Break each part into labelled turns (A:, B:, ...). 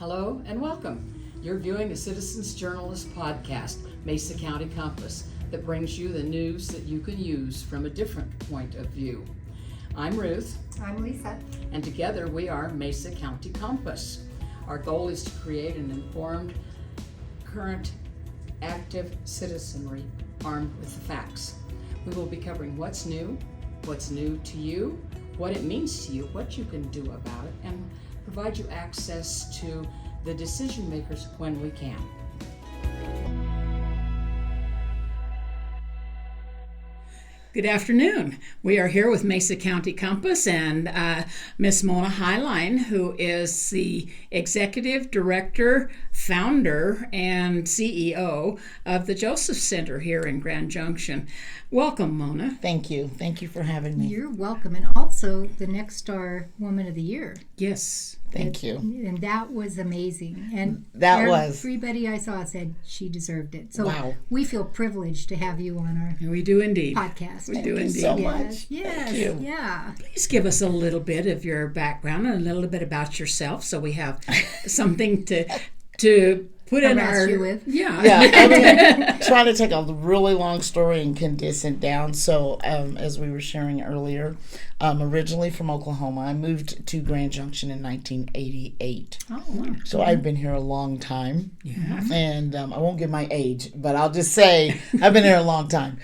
A: Hello and welcome. You're viewing the Citizens Journalist podcast, Mesa County Compass, that brings you the news that you can use from a different point of view. I'm Ruth.
B: I'm Lisa.
A: And together we are Mesa County Compass. Our goal is to create an informed, current, active citizenry armed with the facts. We will be covering what's new to you, what it means to you, what you can do about it, and provide you access to the decision makers when we can. Good afternoon. We are here with Mesa County Compass and Miss Mona Highline, who is the Executive Director, Founder, and CEO of the Joseph Center here in Grand Junction. Welcome, Mona.
C: Thank you. Thank you for having me.
B: You're welcome. And also the Next Star Woman of the Year.
A: Yes.
C: Thank you.
B: And that was amazing. And everybody I saw said she deserved it. So
C: wow.
B: We feel privileged to have you on our
A: We do indeed.
B: podcast.
A: We do indeed.
C: So much.
B: Yes.
C: Thank you.
B: Yeah.
A: Please give us a little bit of your background and a little bit about yourself so we have something to put in our...
B: you with.
A: Yeah.
C: I'm trying to take a really long story and condense it down. So as we were sharing earlier, originally from Oklahoma, I moved to Grand Junction in 1988.
A: Oh, wow.
C: So I've been here a long time.
A: Yeah.
C: And I won't give my age, but I'll just say I've been here a long time.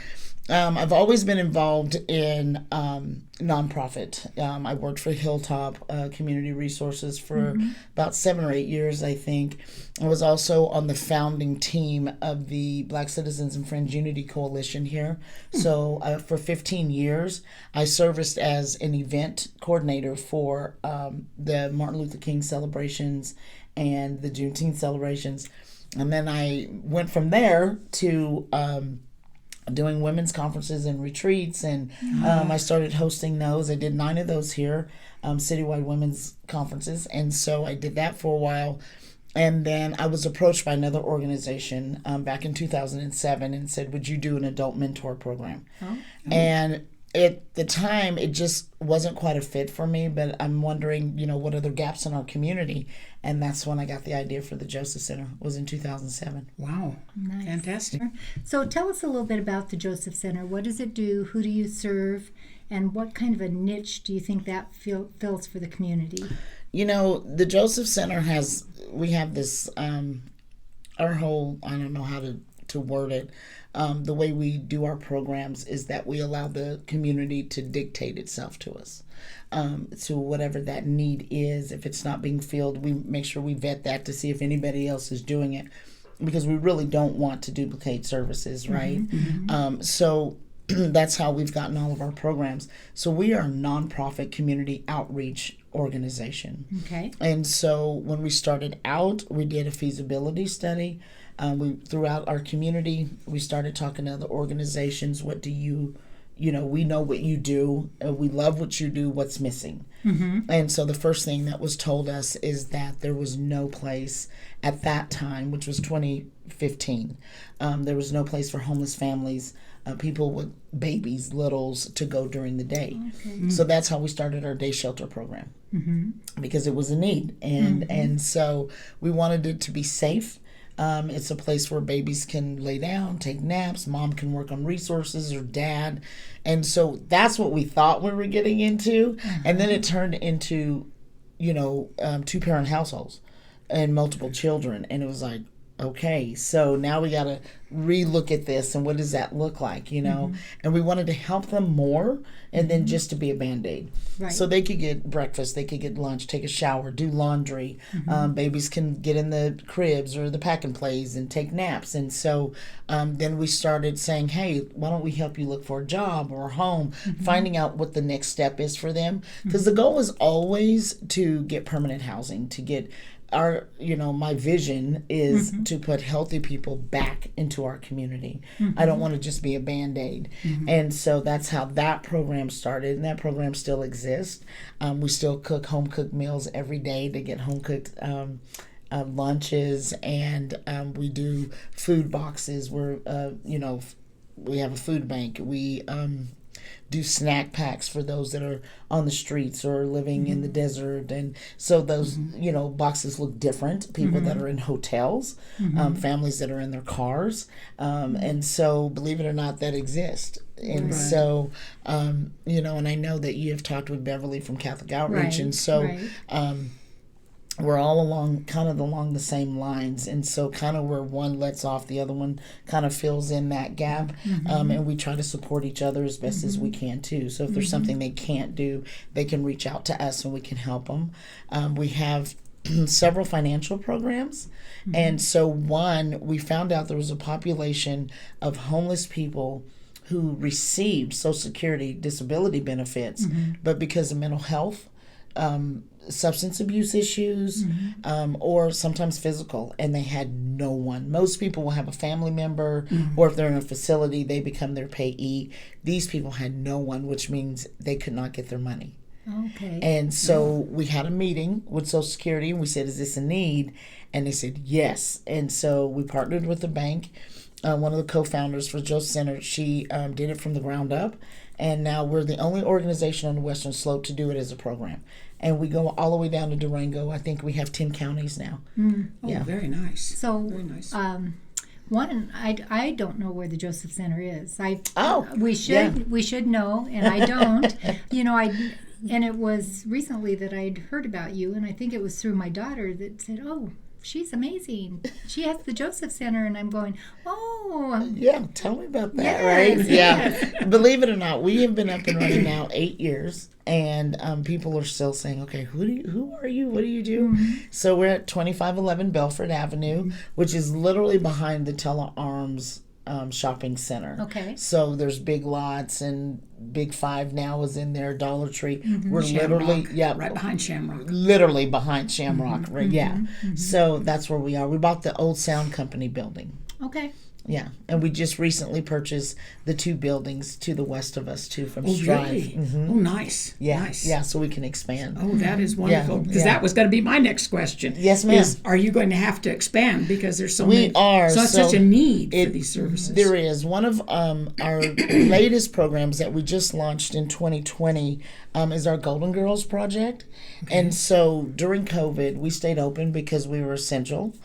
C: I've always been involved in nonprofit. I worked for Hilltop Community Resources for about 7 or 8 years, I think. I was also on the founding team of the Black Citizens and Friends Unity Coalition here. So for 15 years, I serviced as an event coordinator for the Martin Luther King celebrations and the Juneteenth celebrations. And then I went from there to... doing women's conferences and retreats, and I started hosting those. I did 9 of those here, citywide women's conferences, and so I did that for a while. And then I was approached by another organization back in 2007 and said, would you do an adult mentor program? Oh. And at the time, it just wasn't quite a fit for me, but I'm wondering, what are the gaps in our community? And that's when I got the idea for the Joseph Center. It was in 2007.
A: Wow.
B: Nice.
A: Fantastic.
B: So tell us a little bit about the Joseph Center. What does it do? Who do you serve? And what kind of a niche do you think that fills for the community?
C: The Joseph Center we have this, our whole, I don't know how to word it, the way we do our programs is that we allow the community to dictate itself to us. To whatever that need is. If it's not being filled, we make sure we vet that to see if anybody else is doing it, because we really don't want to duplicate services, right? So that's how we've gotten all of our programs. So we are a nonprofit community outreach organization.
B: Okay.
C: And so when we started out, we did a feasibility study. Throughout our community, we started talking to other organizations. What do we know what you do. We love what you do. What's missing? And so the first thing that was told us is that there was no place at that time, which was 2015. There was no place for homeless families, people with babies, littles, to go during the day. Okay. So that's how we started our day shelter program, because it was a need. And so we wanted it to be safe. It's a place where babies can lay down, take naps, mom can work on resources, or dad. And so that's what we thought we were getting into. And then it turned into, 2-parent households and multiple children. And it was like, okay, so now we got to relook at this, and what does that look like, And we wanted to help them more, and then just to be a Band-Aid. Right. So they could get breakfast, they could get lunch, take a shower, do laundry. Babies can get in the cribs or the pack and plays and take naps. And so then we started saying, hey, why don't we help you look for a job or a home, finding out what the next step is for them. Because the goal is always to get permanent housing, to get my vision is to put healthy people back into our community. I don't want to just be a Band-Aid. And so that's how that program started, and that program still exists. We still cook home-cooked meals every day to get home-cooked lunches, and we do food boxes where, we have a food bank. We do snack packs for those that are on the streets or living in the desert. And so those, boxes look different. People that are in hotels, families that are in their cars. And so, believe it or not, that exists. And so, and I know that you have talked with Beverly from Catholic Outreach. And so, we're all along the same lines, and so kind of where one lets off, the other one kind of fills in that gap, and we try to support each other as best as we can too. So if there's something they can't do, they can reach out to us and we can help them. We have several financial programs, and so we found out there was a population of homeless people who received Social Security disability benefits, but because of mental health, substance abuse issues, or sometimes physical, and they had no one. Most people will have a family member, or if they're in a facility, they become their payee. These people had no one, which means they could not get their money.
B: Okay.
C: And so we had a meeting with Social Security, and we said, is this a need? And they said yes. And so we partnered with the bank. One of the co-founders for Joseph Center, she did it from the ground up, and now we're the only organization on the Western Slope to do it as a program. And we go all the way down to Durango. I think we have 10 counties now.
A: Oh, very nice.
B: So,
A: very nice.
B: I don't know where the Joseph Center is. We should know, and I don't. And it was recently that I'd heard about you, and I think it was through my daughter that said, "Oh, she's amazing. She has the Joseph Center," and I'm going, "Oh,
C: yeah." Tell me about that,
B: yes,
C: right?
B: Yes.
C: Yeah. Believe it or not, we have been up and running now 8 years, and people are still saying, "Okay, who are you? What do you do?" So we're at 2511 Belford Avenue, which is literally behind the Tella Arms shopping center.
B: Okay.
C: So there's Big Lots, and Big Five now is in there, Dollar Tree. We're
A: Shamrock,
C: literally
A: right behind Shamrock.
C: Literally behind Shamrock, right? Yeah. So that's where we are. We bought the old sound company building.
B: Okay.
C: Yeah, and we just recently purchased the 2 buildings to the west of us too from Strive.
A: Really? Oh, nice.
C: Yeah,
A: Nice.
C: yeah, so we can expand.
A: Oh, that is wonderful. Because
C: yeah.
A: that was going to be my next question.
C: Yes, ma'am.
A: Are you going to have to expand because there's
C: We are.
A: such a need for these services?
C: There is. One of our latest programs that we just launched in 2020 is our Golden Girls project. Okay. And so during COVID, we stayed open because we were essential.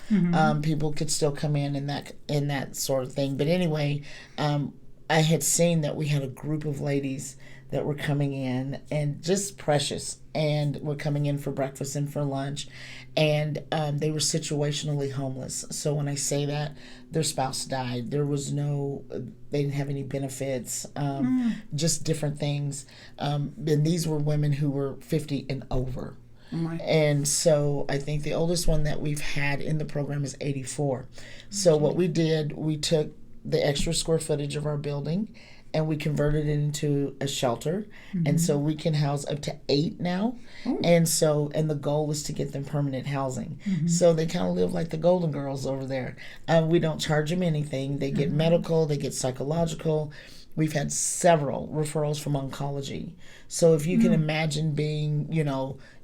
C: People could still come in that sort of thing. But anyway, I had seen that we had a group of ladies that were coming in, and just precious, and were coming in for breakfast and for lunch, and they were situationally homeless. So when I say that, their spouse died, they didn't have any benefits, just different things, and these were women who were 50 and over. And so I think the oldest one that we've had in the program is 84. So what we did, we took the extra square footage of our building and we converted it into a shelter. And so we can house up to 8 now. And the goal is to get them permanent housing. So they kind of live like the Golden Girls over there. We don't charge them anything. They get medical, they get psychological. We've had several referrals from oncology. So if you can imagine being,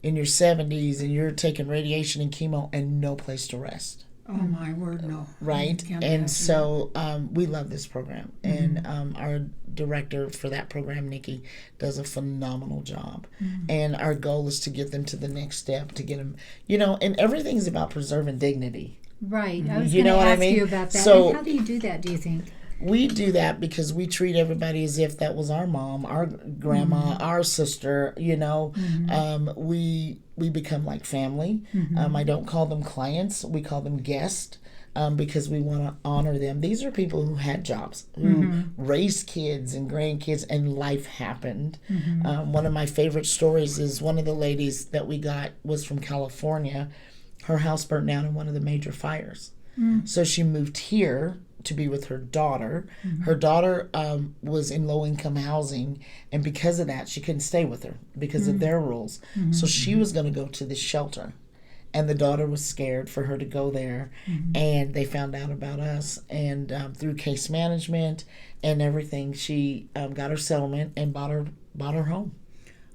C: in your 70s and you're taking radiation and chemo and no place to rest.
A: Oh, my word, no.
C: Right? And so we love this program. And our director for that program, Nikki, does a phenomenal job. And our goal is to get them to the next step, to get them, and everything's about preserving dignity.
B: Right. I was going to ask you about that.
C: So,
B: and how do you do that, do you think?
C: We do that because we treat everybody as if that was our mom, our grandma, our sister, we become like family. I don't call them clients, we call them guests, because we want to honor them. These are people who had jobs, who raised kids and grandkids, and life happened. One of my favorite stories is one of the ladies that we got was from California. Her house burnt down in one of the major fires. So she moved here to be with her daughter. Her daughter was in low-income housing, and because of that, she couldn't stay with her because of their rules. So she was going to go to this shelter, and the daughter was scared for her to go there, and they found out about us, and through case management and everything, she got her settlement and bought her home.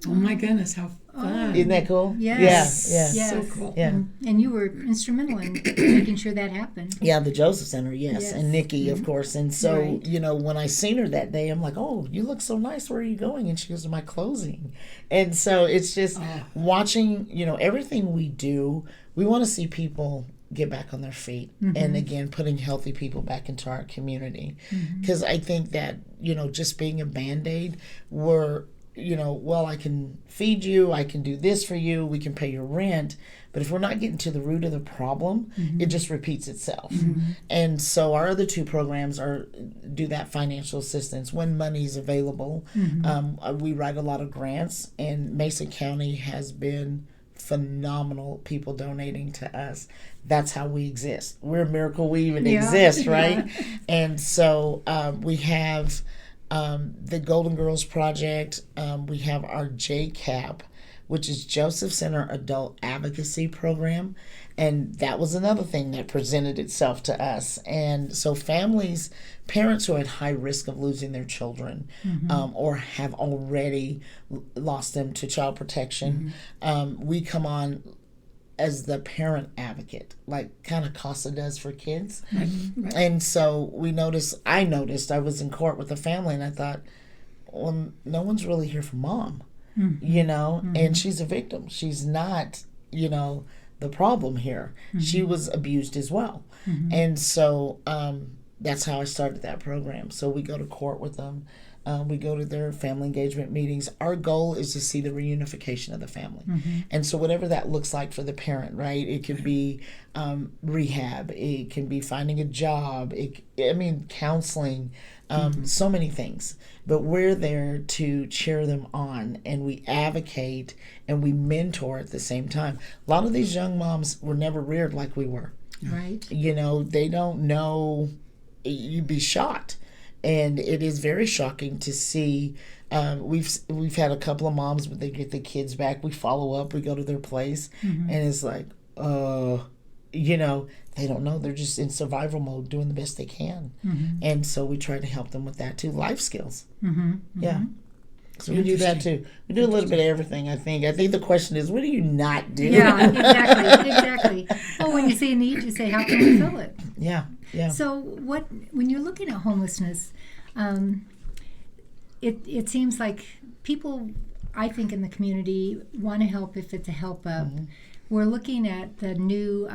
D: Oh my goodness, how fun.
C: Isn't that cool?
B: Yes.
C: Yeah.
B: Yes.
D: So cool.
C: Yeah.
B: And you were instrumental in making sure that happened.
C: Yeah, the Joseph Center, yes.
B: Yes.
C: And Nikki, of course. And so,
B: Right.
C: you know, when I seen her that day, I'm like, oh, you look so nice. Where are you going? And she goes, to my closing. And so it's just watching, you know, everything we do, we want to see people get back on their feet. And again, putting healthy people back into our community. Because I think that, you know, just being a Band-Aid, we're, you know, well, I can feed you, I can do this for you, we can pay your rent. But if we're not getting to the root of the problem, it just repeats itself. And so our other two programs do that financial assistance when money's available. We write a lot of grants, and Mesa County has been phenomenal, people donating to us. That's how we exist. We're a miracle we even exist, right? And so we have the Golden Girls Project. We have our JCAP, which is Joseph Center Adult Advocacy Program. And that was another thing that presented itself to us. And so parents who are at high risk of losing their children or have already lost them to child protection, we come on as the parent advocate, like kind of CASA does for kids.
D: Right.
C: And so I noticed I was in court with a family, and I thought, well, no one's really here for mom, you know, and she's a victim. She's not, you know, the problem here. She was abused as well. And so that's how I started that program. So we go to court with them. We go to their family engagement meetings. Our goal is to see the reunification of the family. And so whatever that looks like for the parent, right? It could be rehab. It can be finding a job. Counseling, so many things. But we're there to cheer them on, and we advocate and we mentor at the same time. A lot of these young moms were never reared like we were.
B: Right.
C: You know, they don't know. You'd be shocked. And it is very shocking to see. We've had a couple of moms, but they get the kids back. We follow up. We go to their place, and it's like, you know, they don't know. They're just in survival mode, doing the best they can. And so we try to help them with that too. Life skills. Yeah. So we do that too. We do a little bit of everything, I think. I think the question is, what do you not do?
B: Yeah, exactly. Well, when you see a need, you say, how can we fill it?
C: Yeah.
B: So when you're looking at homelessness, it seems like people, I think, in the community want to help if it's a help up. We're looking at the new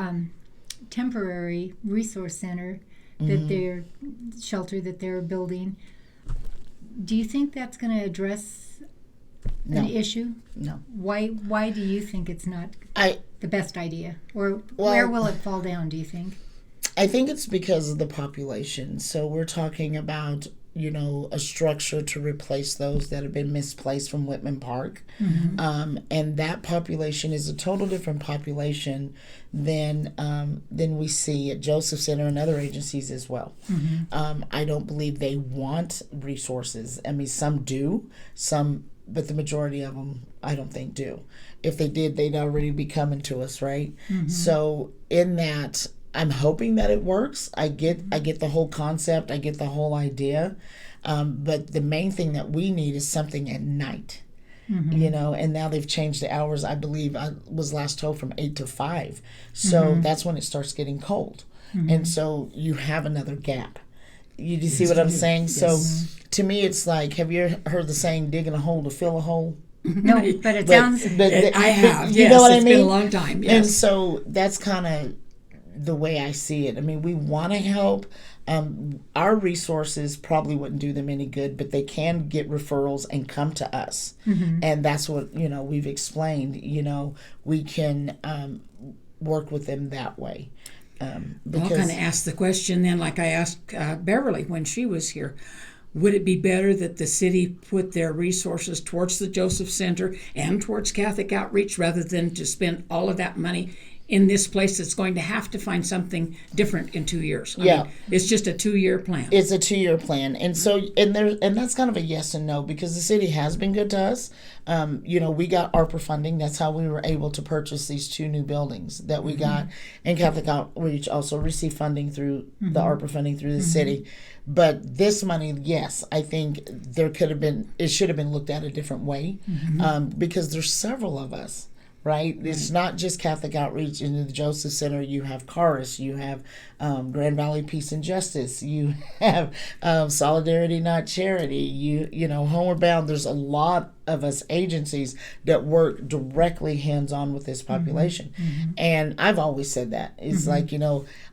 B: temporary resource center that shelter that they're building. Do you think that's going to address an issue?
C: No.
B: Why do you think it's not the best idea? Or where will it fall down, do you think?
C: I think it's because of the population. So we're talking about, you know, a structure to replace those that have been misplaced from Whitman Park. And that population is a total different population than we see at Joseph Center and other agencies as well. I don't believe they want resources. I mean, some do, but the majority of them I don't think do. If they did, they'd already be coming to us, right? So in that, I'm hoping that it works. I get the whole concept. I get the whole idea. But the main thing that we need is something at night. You know, and now they've changed the hours. I believe I was last told from 8 to 5. So that's when it starts getting cold. And so you have another gap. You see what I'm saying? Yes. So to me, it's like, have you heard the saying, digging a hole to fill a hole?
B: No, but it sounds...
D: I have,
C: you know what I mean?
D: It's been a long time, yes.
C: And so that's kind of the way I see it. I mean, we want to help. Our resources probably wouldn't do them any good, but they can get referrals and come to us. And that's what, you know, we've explained. You know, we can work with them that way.
D: I'll kind of ask the question then, like I asked Beverly when she was here. Would it be better that the city put their resources towards the Joseph Center and towards Catholic Outreach rather than to spend all of that money in this place that's going to have to find something different in 2 years. I
C: Yeah.
D: mean, it's just a 2-year plan.
C: It's a 2-year plan, and so and that's kind of a yes and no, because the city has been good to us. We got ARPA funding. That's how we were able to purchase these 2 new buildings that we got, and Catholic Outreach also received funding through the ARPA funding through the city. But this money, yes, I think it should have been looked at a different way, because there's several of us. Right? It's not just Catholic Outreach into the Joseph Center. You have Chorus, you have Grand Valley Peace and Justice, you have Solidarity Not Charity, you know, Homeward Bound. There's a lot of us agencies that work directly hands-on with this population. And I've always said that. It's like,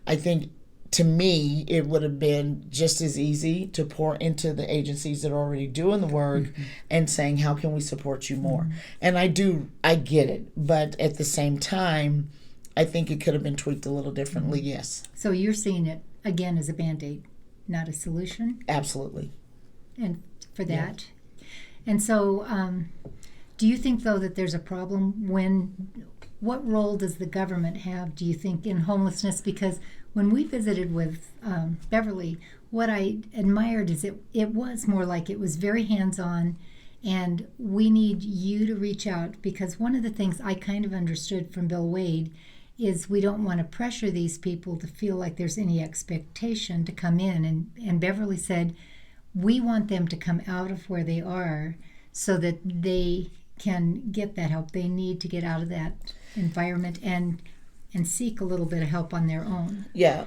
C: I think to me, it would have been just as easy to pour into the agencies that are already doing the work and saying, how can we support you more? And I get it. But at the same time, I think it could have been tweaked a little differently, yes.
B: So you're seeing it, again, as a Band-Aid, not a solution?
C: Absolutely.
B: And for that? Yeah. And so do you think, though, that there's a problem what role does the government have, do you think, in homelessness? Because when we visited with Beverly, what I admired is it was more like it was very hands-on, and we need you to reach out, because one of the things I kind of understood from Bill Wade is we don't want to pressure these people to feel like there's any expectation to come in. And Beverly said, we want them to come out of where they are so that they can get that help. They need to get out of that environment and seek a little bit of help on their own.
C: Yeah,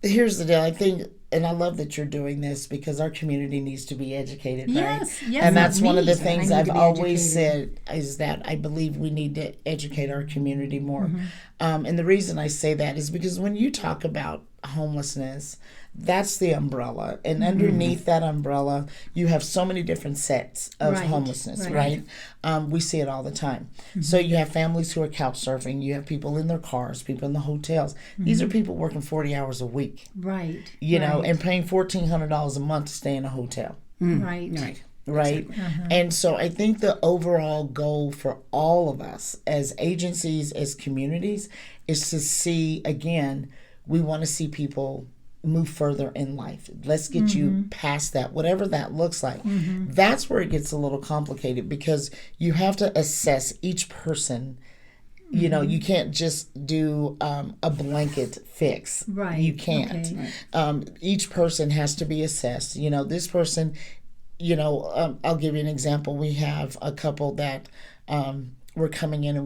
C: here's the deal. I think, and I love that you're doing this, because our community needs to be educated, right?
B: Yes,
C: and that's one of the things I've always said, is that I believe we need to educate our community more. And the reason I say that is because when you talk about homelessness, that's the umbrella, and underneath that umbrella you have so many different sets of homelessness, right? We see it all the time. So you have families who are couch surfing, you have people in their cars, people in the hotels. These are people working 40 hours a week, you know, and paying $1,400 a month to stay in a hotel, right? And so I think the overall goal for all of us as agencies, as communities, is to see, again, we want to see people move further in life. Let's get you past that, whatever that looks like. That's where it gets a little complicated, because you have to assess each person. You know, you can't just do a blanket fix. You can't. Each person has to be assessed. You know, this person, I'll give you an example. We have a couple that were coming in, and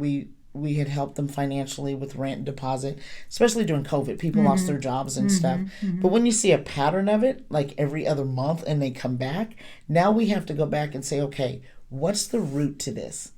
C: we had helped them financially with rent and deposit, especially during COVID. People lost their jobs and stuff. But when you see a pattern of it, like every other month, and they come back, now we have to go back and say, okay, what's the root to this?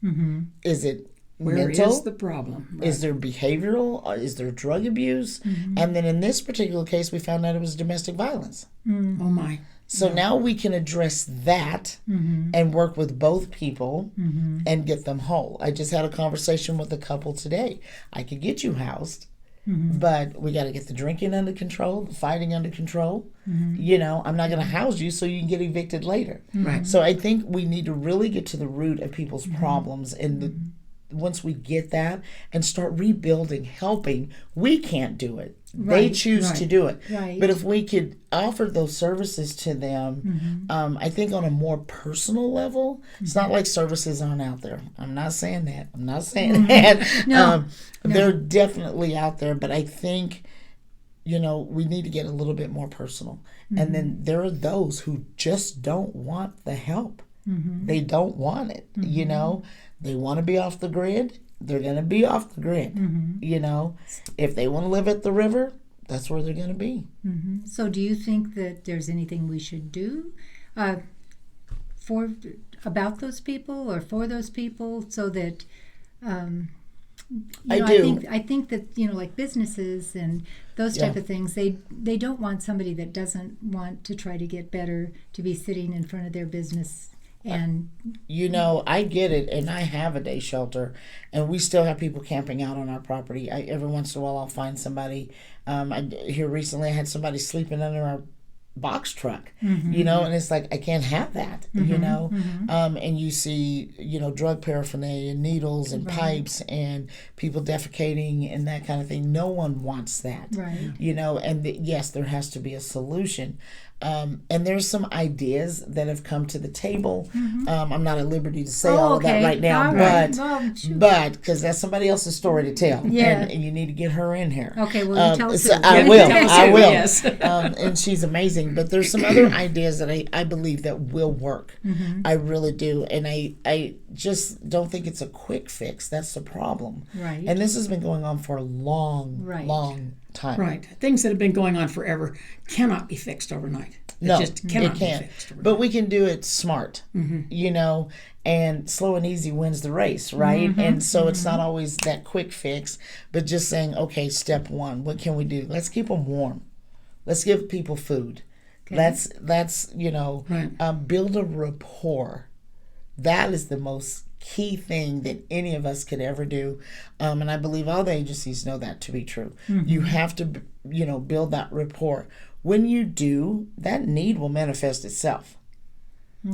C: Is it
D: Where
C: mental?
D: is the problem? Right.
C: Is there behavioral? Is there drug abuse? And then in this particular case, we found out it was domestic violence.
D: Oh, my.
C: So now we can address that and work with both people and get them whole. I just had a conversation with a couple today. I could get you housed, but we got to get the drinking under control, the fighting under control. I'm not going to house you so you can get evicted later.
D: Right.
C: So I think we need to really get to the root of people's problems, and once we get that and start rebuilding, helping, we can't do it. They choose to do it. But if we could offer those services to them, I think on a more personal level, it's not like services aren't out there. I'm not saying that. They're definitely out there, but I think, we need to get a little bit more personal. And then there are those who just don't want the help. They don't want it, They want to be off the grid. They're going to be off the grid. If they want to live at the river, that's where they're going to be.
B: So do you think that there's anything we should do about those people or for those people, so that I think that like businesses and those type of things, they don't want somebody that doesn't want to try to get better to be sitting in front of their business. And
C: I get it, and I have a day shelter, and we still have people camping out on our property. Every once in a while I'll find somebody. Here recently I had somebody sleeping under box truck, you know, and it's like, I can't have that, you know. And you see, you know, drug paraphernalia and needles and pipes and people defecating and that kind of thing. No one wants that, you know, and yes, there has to be a solution. And there's some ideas that have come to the table. I'm not at liberty to say all of that right now, but because that's somebody else's story to tell, and you need to get her in here.
B: Okay, well, you tell us.
C: So I will. Yes. And she's amazing. But there's some other ideas that I believe that will work. I really do, and I just don't think it's a quick fix. That's the problem. Right. And this has been going on for a long time.
D: Right. Things that have been going on forever cannot be fixed overnight.
C: No,
D: just cannot
C: it can't.
D: Be fixed overnight.
C: But we can do it smart, you know, and slow and easy wins the race, right? And so it's not always that quick fix, but just saying, okay, step one, what can we do? Let's keep them warm. Let's give people food. Okay. Let's you know, build a rapport. That is the most key thing that any of us could ever do, and I believe all the agencies know that to be true. You have to, you know, build that rapport. When you do, that need will manifest itself.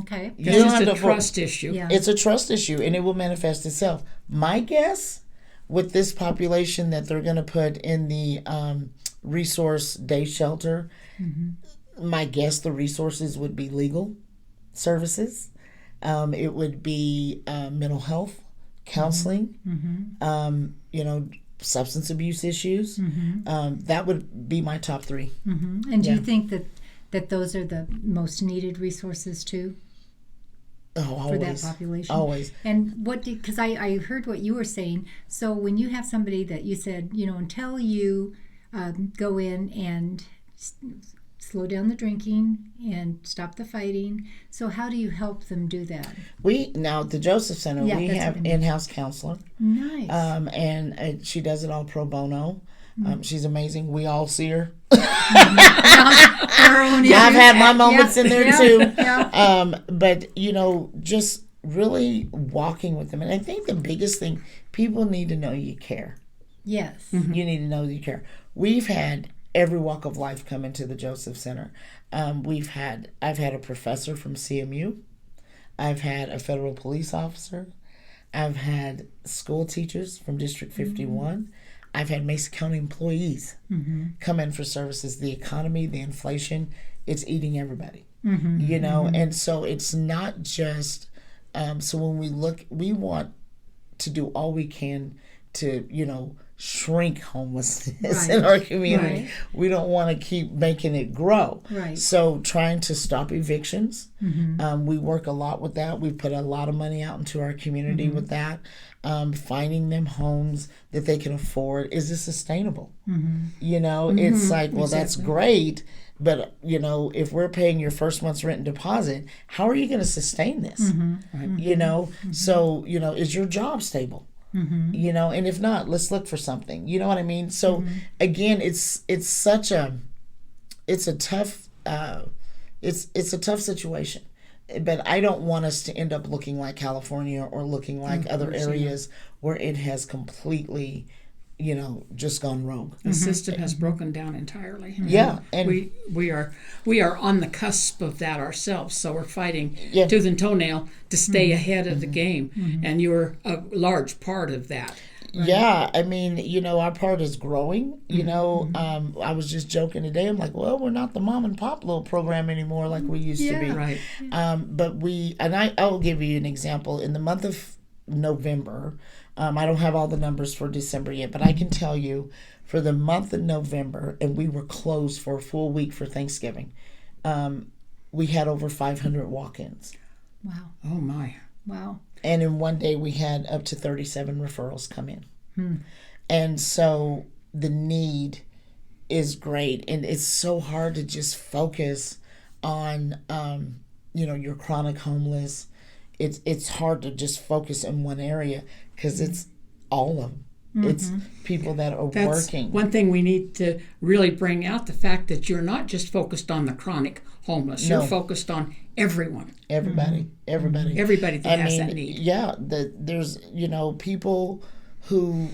B: Okay.
D: It's just a trust issue.
C: Yeah. It's a trust issue, and it will manifest itself. My guess, with this population that they're going to put in the resource day shelter, my guess the resources would be legal services. It would be mental health, counseling, you know, substance abuse issues. That would be my top three.
B: And do you think that those are the most needed resources too?
C: Oh,
B: for that population?
C: Always.
B: And because I heard what you were saying. So when you have somebody that you said, you know, until you go in and slow down the drinking and stop the fighting. So how do you help them do that?
C: Now at the Joseph Center, we have in-house counselor.
B: Nice.
C: And she does it all pro bono. She's amazing. We all see her.
B: I've
C: had my moments in there too. But, you know, just really walking with them. And I think the biggest thing, people need to know you care.
B: Yes.
C: You need to know you care. We've had every walk of life come into the Joseph Center. I've had a professor from CMU. I've had a federal police officer. I've had school teachers from District 51. I've had Mesa County employees come in for services. The economy, the inflation, it's eating everybody. You know, and so it's not just, so when we look, we want to do all we can to, you know, shrink homelessness in our community. We don't want to keep making it grow. So trying to stop evictions. We work a lot with that. We put a lot of money out into our community with that. Finding them homes that they can afford. Is this sustainable? You know, it's like, well, that's great, but, you know, if we're paying your first month's rent and deposit, how are you going to sustain this? You know, so, you know, is your job stable? You know, and if not, let's look for something. You know what I mean? So again, it's a tough situation. But I don't want us to end up looking like California or looking like other areas where it has completely, you know, just gone rogue.
D: The system has broken down entirely.
C: Yeah, and
D: we are on the cusp of that ourselves. So we're fighting tooth and toenail to stay ahead of the game, and you're a large part of that.
C: Yeah, I mean, you know, our part is growing. You know, I was just joking today. I'm like, well, we're not the mom and pop little program anymore like we used to be.
D: Right.
C: But I'll give you an example. In the month of November, I don't have all the numbers for December yet, but I can tell you for the month of November, and we were closed for a full week for Thanksgiving, we had over 500 walk-ins.
B: Wow.
D: Oh, my.
B: Wow.
C: And in one day, we had up to 37 referrals come in. And so the need is great. And it's so hard to just focus on, you know, your chronic homeless. It's hard to just focus in one area because it's all of them. It's people that are working.
D: One thing we need to really bring out, the fact that you're not just focused on the chronic homeless. You're focused on everyone.
C: Everybody
D: that has that need.
C: Yeah, there's, you know, people who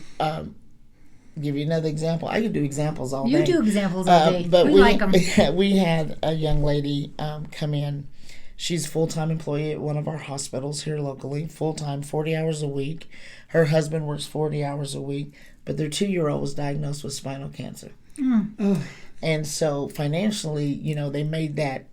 C: give you another example. I could do examples all day.
B: You do examples all day.
C: But
B: we like them.
C: We had a young lady come in. She's a full-time employee at one of our hospitals here locally, full-time, 40 hours a week. Her husband works 40 hours a week, but their 2-year-old was diagnosed with spinal cancer. And so financially, you know, they made that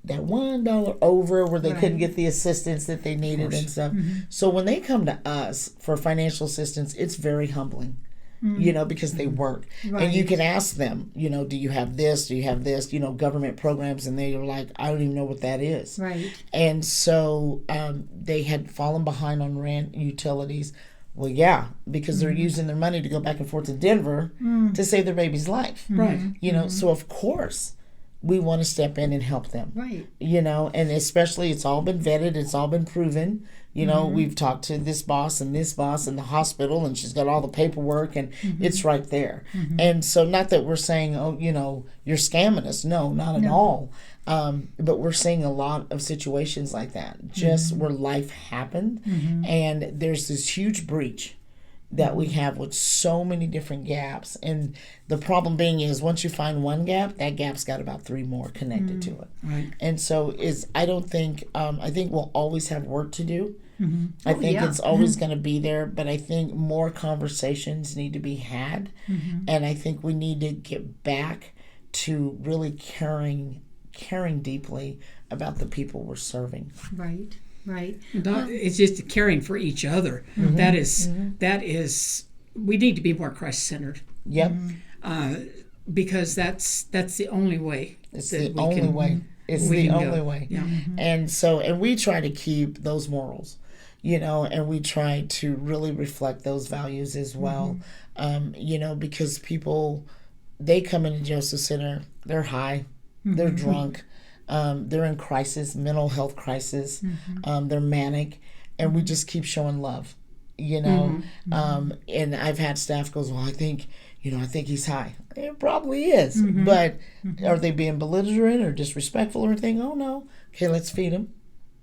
C: $1 over where they couldn't get the assistance that they needed and stuff. So when they come to us for financial assistance, it's very humbling. You know, because they work. And you can ask them, you know, do you have this? Do you have this? You know, government programs. And they are like, I don't even know what that is.
B: Right.
C: And so they had fallen behind on rent, utilities. Well, yeah, because they're using their money to go back and forth to Denver to save their baby's life.
D: Right.
C: You know, so of course we want to step in and help them.
B: Right.
C: You know, and especially it's all been vetted. It's all been proven. You know, we've talked to this boss in the hospital, and she's got all the paperwork, and it's right there. And so not that we're saying, oh, you know, you're scamming us. No, not at all. But we're seeing a lot of situations like that, just where life happened, and there's this huge breach that we have with so many different gaps. And the problem being is once you find one gap, that gap's got about 3 more connected to it.
D: Right.
C: And so I think we'll always have work to do. I think
B: yeah.
C: it's always going to be there, but I think more conversations need to be had. And I think we need to get back to really caring deeply about the people we're serving.
B: Right. Right.
D: It's just caring for each other. That is. We need to be more Christ-centered.
C: Yep.
D: Because that's the only way.
C: It's the only way. It's the only way.
D: Yeah.
C: And we try to keep those morals, you know, and we try to really reflect those values as well. You know, because people, they come into Joseph Center, they're high, they're drunk. They're in crisis, mental health crisis. They're manic, and we just keep showing love, you know. And I've had staff goes, well, I think he's high. It probably is, but are they being belligerent or disrespectful or anything? Oh no. Okay, let's feed him,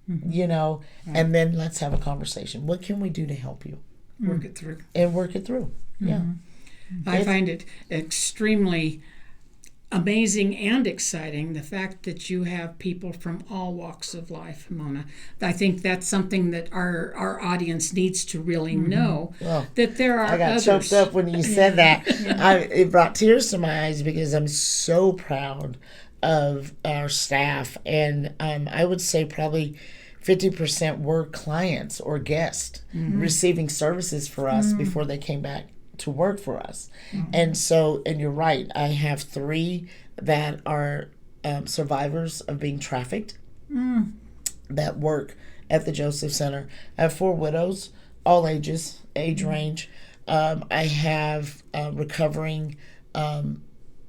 C: you know, and then let's have a conversation. What can we do to help you?
D: Work it through.
C: Yeah.
D: I find it extremely amazing and exciting, the fact that you have people from all walks of life, Mona. I think that's something that our audience needs to really know, that there are others.
C: I got choked up when you said that. It brought tears to my eyes because I'm so proud of our staff. And I would say probably 50% were clients or guests receiving services for us before they came back to work for us. And you're right, I have 3 that are survivors of being trafficked that work at the Joseph Center. I have 4 widows, all age range. I have recovering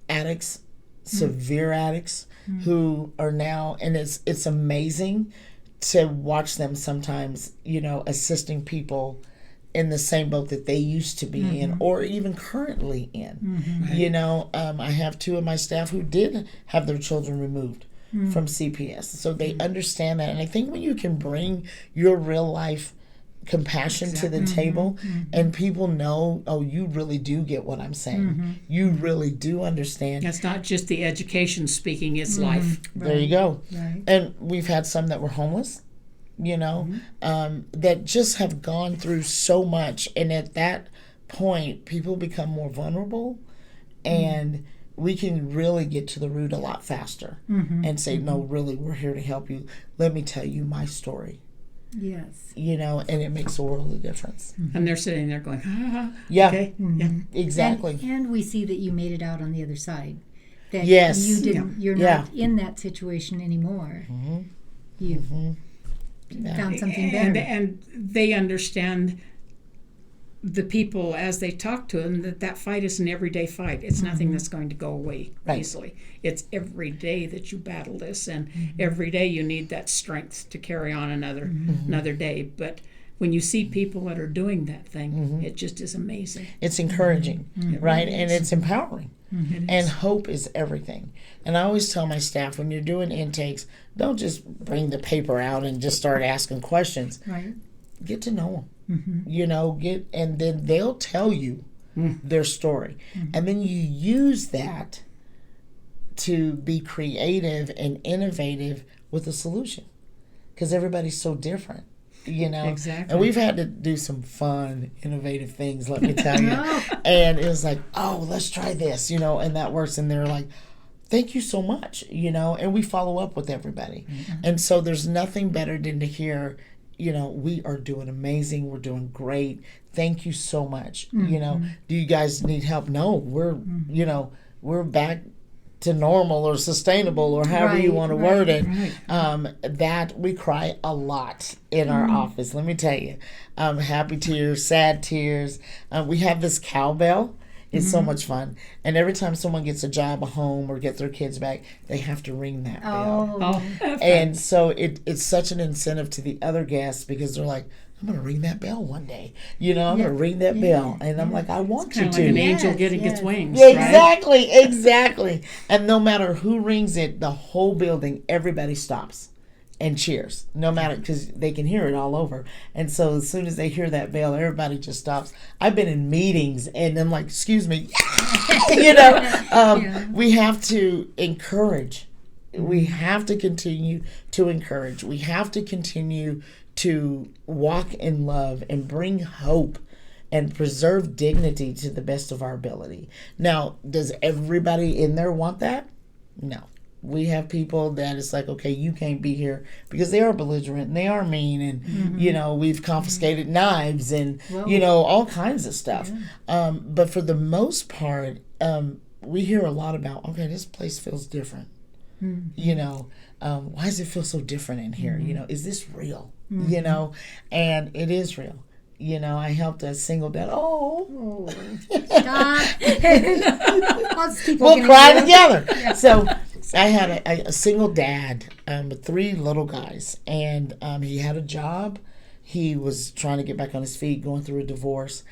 C: addicts, severe addicts who are now, and it's amazing to watch them sometimes, you know, assisting people in the same boat that they used to be in, or even currently in. You know, I have 2 of my staff who did have their children removed from CPS, so they understand that. And I think when you can bring your real life compassion to the table, and people know, oh, you really do get what I'm saying. You really do understand.
D: It's not just the education speaking; it's life.
C: There you go.
B: Right.
C: And we've had some that were homeless, you know, that just have gone through so much. And at that point, people become more vulnerable, and we can really get to the root a lot faster and say, no, really, we're here to help you. Let me tell you my story.
B: Yes.
C: You know, and it makes a world of difference.
D: And they're sitting there going,
C: yeah,
D: okay.
C: Exactly.
B: And we see that you made it out on the other side. That
C: yes.
B: you didn't. You're not in that situation anymore. You found something better.
D: And they understand, the people, as they talk to them, that fight is an everyday fight. It's nothing that's going to go away easily. It's every day that you battle this, and every day you need that strength to carry on another day. But when you see people that are doing that thing, it just is amazing.
C: It's encouraging, right? And it's empowering. And hope is everything. And I always tell my staff, when you're doing intakes, don't just bring the paper out and just start asking questions.
B: Right.
C: Get to know them. You know, and then they'll tell you their story. And then you use that to be creative and innovative with a solution, because everybody's so different.
D: Exactly.
C: And we've had to do some fun, innovative things, let me tell you. And it was like, oh, let's try this, and that works. And they're like, thank you so much, and we follow up with everybody. And so there's nothing better than to hear, we are doing amazing. We're doing great. Thank you so much. Do you guys need help? No, we're back to normal or sustainable or however you want to word it. That we cry a lot in our office. Let me tell you, happy tears, sad tears. We have this cowbell. It's so much fun. And every time someone gets a job, a home, or get their kids back, they have to ring that bell. And so it's such an incentive to the other guests, because they're like, I'm going to ring that bell one day. I'm going to ring that bell. And I'm like, I want you to.
D: Kind of like an angel getting its wings.
C: Exactly. And no matter who rings it, the whole building, everybody stops and cheers. No matter, because they can hear it all over. And so as soon as they hear that bell, everybody just stops. I've been in meetings and I'm like, excuse me. We have to encourage. We have to continue to encourage. We have to continue to walk in love and bring hope and preserve dignity to the best of our ability. Now, does everybody in there want that? No. We have people that it's like, okay, you can't be here, because they are belligerent and they are mean, and we've confiscated knives and all kinds of stuff. But for the most part, we hear a lot about, okay, this place feels different. Why does it feel so different in here? Is this real? And it is real. I helped a single dad. Oh,
B: stop!
C: We'll cry together. Yeah. So I had a single dad with 3 little guys, and he had a job. He was trying to get back on his feet, going through a divorce,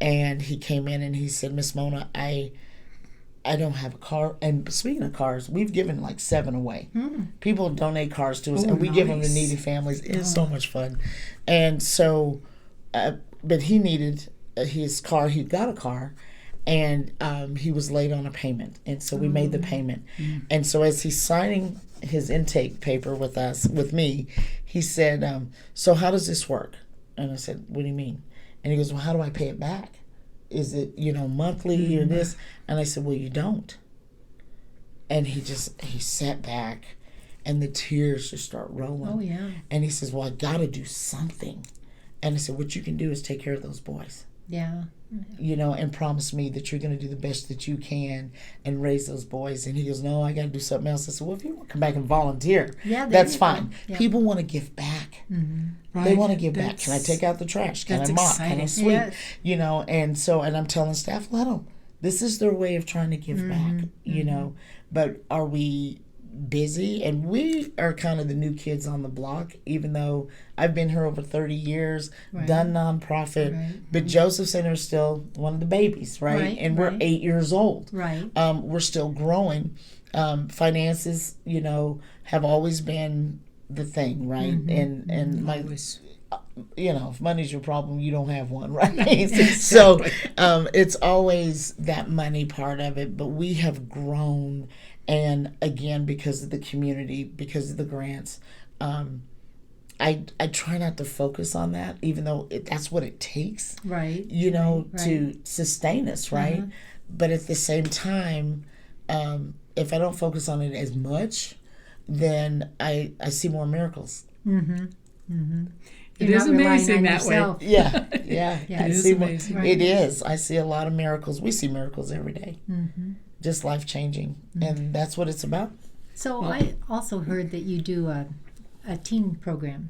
C: and he came in and he said, Miss Mona, I don't have a car. And speaking of cars, we've given like 7 away. People donate cars to us, and we give them to needy families. It's so much fun. And so, but he needed his car. He got a car, and he was late on a payment. And so we made the payment. And so as he's signing his intake paper with me, he said, so how does this work? And I said, what do you mean? And he goes, well, how do I pay it back? Is it, monthly or this? And I said, well, you don't. And he sat back, and the tears just start rolling.
B: Oh, yeah.
C: And he says, well, I got to do something. And I said, what you can do is take care of those boys.
B: Yeah.
C: And promise me that you're going to do the best that you can and raise those boys. And he goes, no, I got to do something else. I said, well, if you want to come back and volunteer, that's fine.
B: Yeah.
C: People want to give back. Right. They want to give back. Can I take out the trash? Can I mop?
D: Exciting.
C: Can I sweep?
B: Yes.
C: And I'm telling staff, let them. This is their way of trying to give back, But are we busy? And we are kind of the new kids on the block, even though I've been here over 30 years, done nonprofit, but Joseph Center is still one of the babies, and we're 8 years old. We're still growing. Finances, have always been the thing, and my
D: Always.
C: If money's your problem, you don't have one, right? Exactly. So it's always that money part of it, but we have grown. And again, because of the community, because of the grants, I try not to focus on that, even though that's what it takes, to sustain us, right? But at the same time, if I don't focus on it as much, then I see more miracles.
D: It is amazing that way.
C: Yeah. It
D: is amazing.
C: It is. I see a lot of miracles. We see miracles every day. Just life-changing. And that's what it's about.
B: So I also heard that you do a teen program.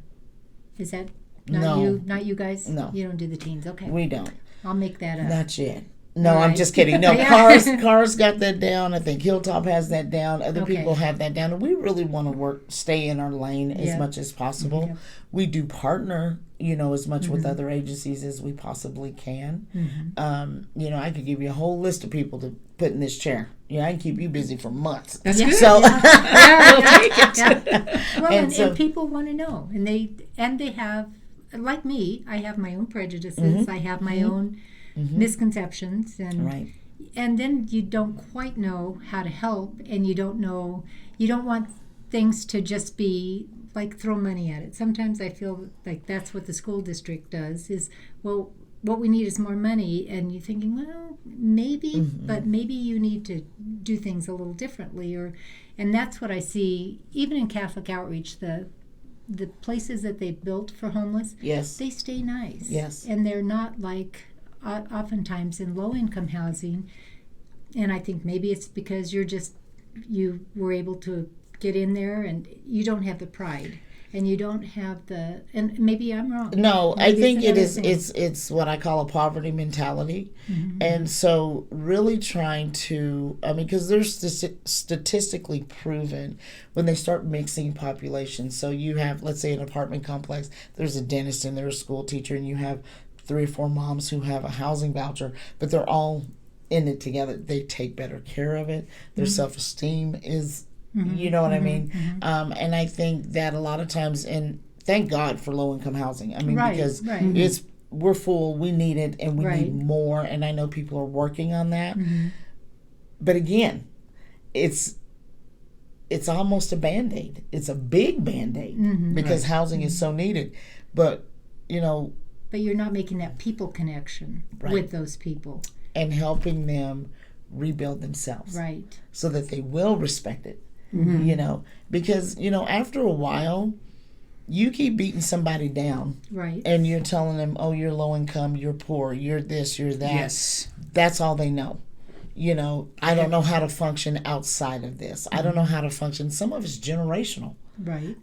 B: Is that not you guys?
C: No.
B: You don't do the teens. Okay.
C: We don't.
B: I'll make that up.
C: Not yet. No,
B: Right.
C: I'm just kidding. No, Cars got that down. I think Hilltop has that down. Other people have that down. And we really want to stay in our lane as much as possible.
B: Yeah.
C: We do partner, as much with other agencies as we possibly can. I could give you a whole list of people to put in this chair. I can keep you busy for months.
D: That's good.
C: So,
D: We'll take it.
B: Well,
C: And
B: and people want to know, and they have, like me, I have my own prejudices. I have my own misconceptions, and
C: Right.
B: and then you don't quite know how to help, and you don't want things to just be like throw money at it. Sometimes I feel like that's what the school district does is, well, what we need is more money, and you're thinking, well, maybe, but maybe you need to do things a little differently, and that's what I see even in Catholic outreach, the places that they built for homeless,
C: Yes.
B: they stay nice.
C: Yes.
B: And they're not like oftentimes in low-income housing, and I think maybe it's because you were able to get in there and you don't have the pride and you don't have and maybe I'm wrong.
C: No,
B: Maybe
C: I think it is.
B: thing.
C: It's what I call a poverty mentality, and so really trying to. I mean, because there's statistically proven when they start mixing populations. So you have, let's say, an apartment complex. There's a dentist and there's a school teacher, and you have 3 or 4 moms who have a housing voucher, but they're all in it together. They take better care of it. Their self-esteem is. You know what I mean? And I think that a lot of times, and thank God for low-income housing. I mean, because we're full, we need it, and we need more. And I know people are working on that. But again, it's almost a Band-Aid. It's a big Band-Aid because housing is so needed. But,
B: But you're not making that people connection with those people.
C: And helping them rebuild themselves.
B: Right.
C: So that they will respect it. Because after a while you keep beating somebody down,
B: right,
C: and you're telling them, oh, you're low income, you're poor, you're this, you're that.
D: Yes.
C: That's all they know. I don't know how to function outside of this. I don't know how to function. Some of it's generational.
B: Right.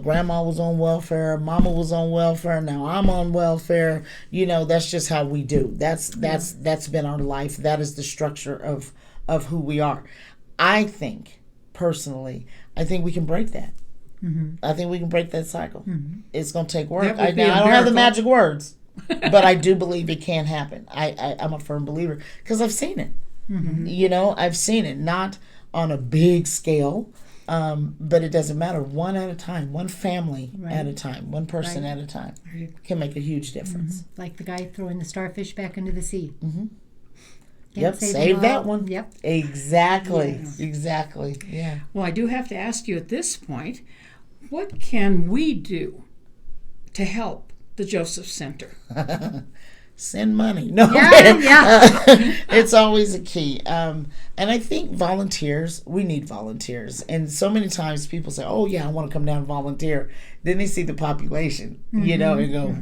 C: Grandma was on welfare, mama was on welfare, now I'm on welfare. That's just how we do. That's been our life. That is the structure of who we are. I think, personally, we can break that. I think we can break that cycle. It's going to take work. I don't have the magic words, but I do believe it can happen. I'm a firm believer because I've seen it. I've seen it, not on a big scale, but it doesn't matter. One at a time, one family at a time, one person at a time can make a huge difference.
B: Like the guy throwing the starfish back into the sea.
C: Yep, save that one.
B: Yep.
C: Exactly.
B: Yes.
C: Exactly. Yeah.
D: Well, I do have to ask you at this point, what can we do to help the Joseph Center?
C: Send money. No, it's always a key. And I think we need volunteers. And so many times people say, oh, yeah, I want to come down and volunteer. Then they see the population, and go,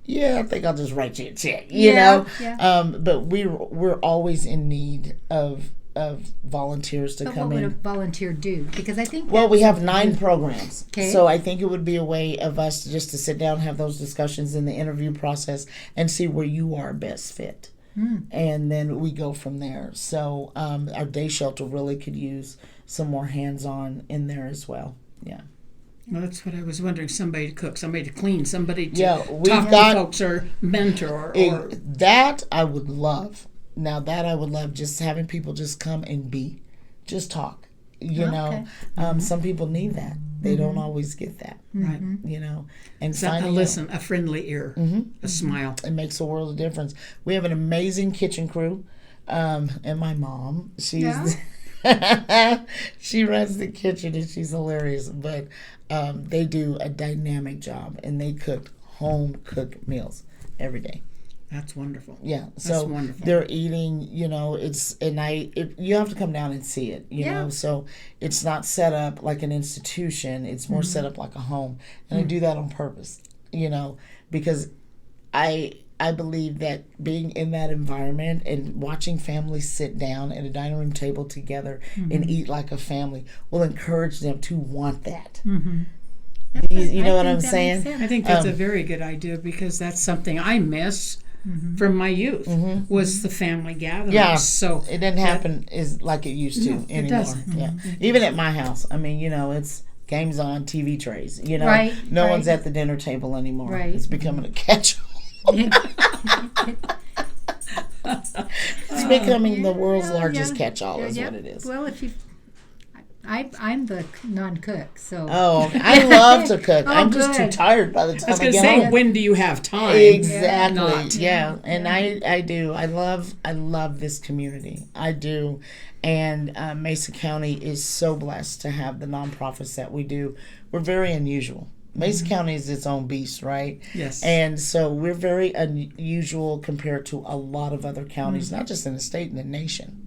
C: yeah, I think I'll just write you a check, you know? Yeah. But we're always in need of volunteers to come in. What
B: would a volunteer do? Because I think
C: we have 9 programs.
B: Okay.
C: So I think it would be a way of us to sit down and have those discussions in the interview process and see where you are best fit. And then we go from there. So our day shelter really could use some more hands-on in there as well. Yeah.
D: Well, that's what I was wondering. Somebody to cook, somebody to clean, somebody to talk to folks or mentor. Or
C: that I would love. Now that I would love, just having people just come and just talk. Some people need that. They don't always get that.
D: Right.
C: And
D: a friendly ear, a smile.
C: It makes a world of difference. We have an amazing kitchen crew. And my mom, she runs the kitchen and she's hilarious. But they do a dynamic job and they cook home-cooked meals every day.
D: That's wonderful.
C: Yeah,
D: so wonderful.
C: They're eating. You have to come down and see it. You know, so it's not set up like an institution. It's more set up like a home, and I do that on purpose. Because I believe that being in that environment and watching families sit down at a dining room table together and eat like a family will encourage them to want that. You know what I'm saying?
D: I think that's a very good idea because that's something I miss from my youth was the family gatherings.
C: Yeah,
D: so
C: it doesn't happen like it used to anymore.
D: It doesn't.
C: Yeah, even at my house. I mean, it's games on TV trays.
B: Right,
C: no one's at the dinner table anymore.
B: Right.
C: It's becoming a catch-all. It's becoming the world's largest catch-all is what it is.
B: Well, I'm the non-cook, so.
C: Oh, I love to cook.
B: Oh,
C: I'm just too
B: good.
C: tired by the time
D: I was
C: I
D: going to
C: get
D: say,
C: home.
D: when do you have time?
C: Exactly.
D: Not.
C: Yeah. And I do. I love this community. I do. And Mesa County is so blessed to have the nonprofits that we do. We're very unusual. Mesa County is its own beast, right?
D: Yes.
C: And so we're very unusual compared to a lot of other counties, not just in the state, in the nation.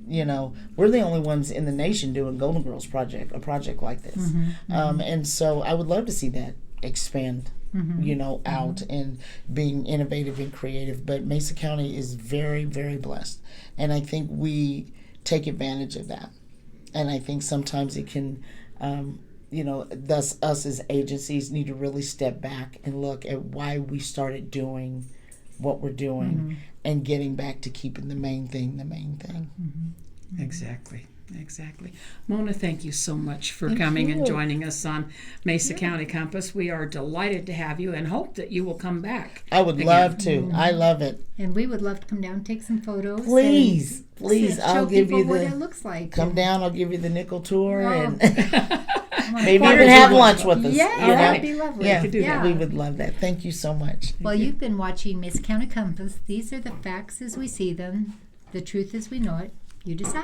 C: You know, we're the only ones in the nation doing Golden Girls project, a project like this. And so I would love to see that expand, you know, out and being innovative and creative. But Mesa County is very, very blessed. And I think we take advantage of that. And I think sometimes it can, you know, thus us as agencies need to really step back and look at why we started doing what we're doing and getting back to keeping the main thing.
D: Exactly. Mona, thank you so much for coming and joining us on Mesa County Compass. We are delighted to have you and hope that you will come back.
C: I would love to. I love it.
B: And we would love to come down and take some photos.
C: Please,
B: and
C: I'll
B: show
C: give
B: people
C: you
B: what
C: the.
B: it looks like.
C: Come down. I'll give you the nickel tour and
B: Maybe
C: maybe
D: Why
C: even
D: don't
C: have
D: you-
C: lunch with us.
B: Yeah,
C: you know?
B: that'd be lovely.
C: Yeah,
D: could do that.
C: we would love that. Thank you so much.
B: Well, you've been watching Mesa County Compass. These are the facts as we see them, the truth as we know it. You decide.